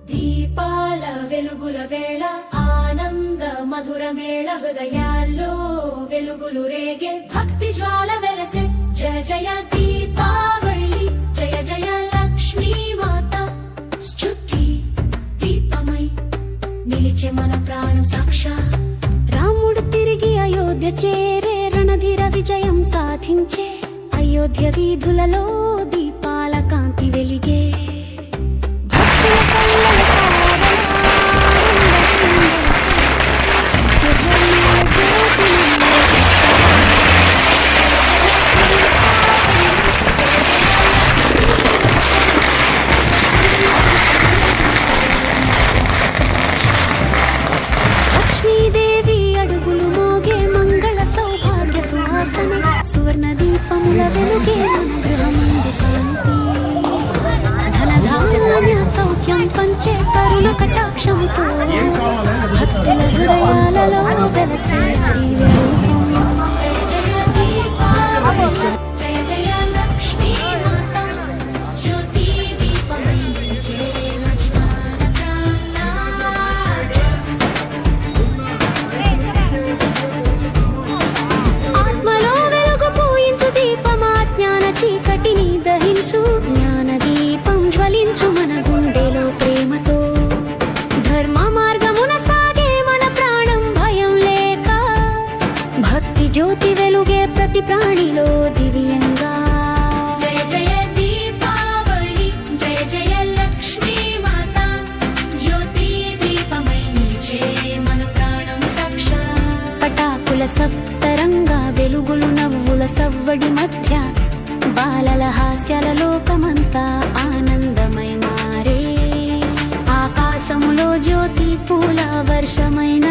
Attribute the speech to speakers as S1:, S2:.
S1: దీపాల వెలుగుల వేళ ఆనంద మధుర మేళ హృదయాల్లో వెలుగులు రేగే భక్తి జ్వాల వెలసే జయ జయ దీపావళి జయ జయ లక్ష్మీ మాత స్తుతి దీపమై నిలిచే మన ప్రాణం సాక్షా రాముడు తిరిగి అయోధ్య చేరే రణధీర విజయం సాధించే అయోధ్య వీధులలో దీపాల కాంతి వెలిగే లక్ష్మీదేవి అడుగులు మోగే మంగళ సౌభాగ్య సువాసన సువర్ణ దీపముల వెలుగే మన గృహమందు కాంతి ధనధాన్య సౌఖ్యం పంచే కరుణ కటాక్షముతో భక్తుల హృదయాలలో వెలసే జయ జయ లక్ష్మీ మాత జ్యోతి దీపమై నిలిచే ఆత్మలో వెలుగు పూయించు దీపమా జ్ఞాన చీకటిని దహించు జ్ఞాన దీపం జ్వలించు మన గుండెలో ప్రేమతో ధర్మ మార్గమున సాగే మన ప్రాణం భయం లేక భక్తి జ్యోతి వెలుగే ప్రతి ప్రాణిలో దివ్యంగా జయ జయ దీపావళి జయ జయ లక్ష్మీ మాత జ్యోతి దీపమై నిలిచే మన ప్రాణం సాక్షా పటాకుల సప్తరంగా వెలుగులు నవ్వుల సవ్వడి మధ్య బాలల హాస్యాల లోకమంతా ఆనందమై మారే ఆకాశములో జ్యోతి పూల వర్షమైన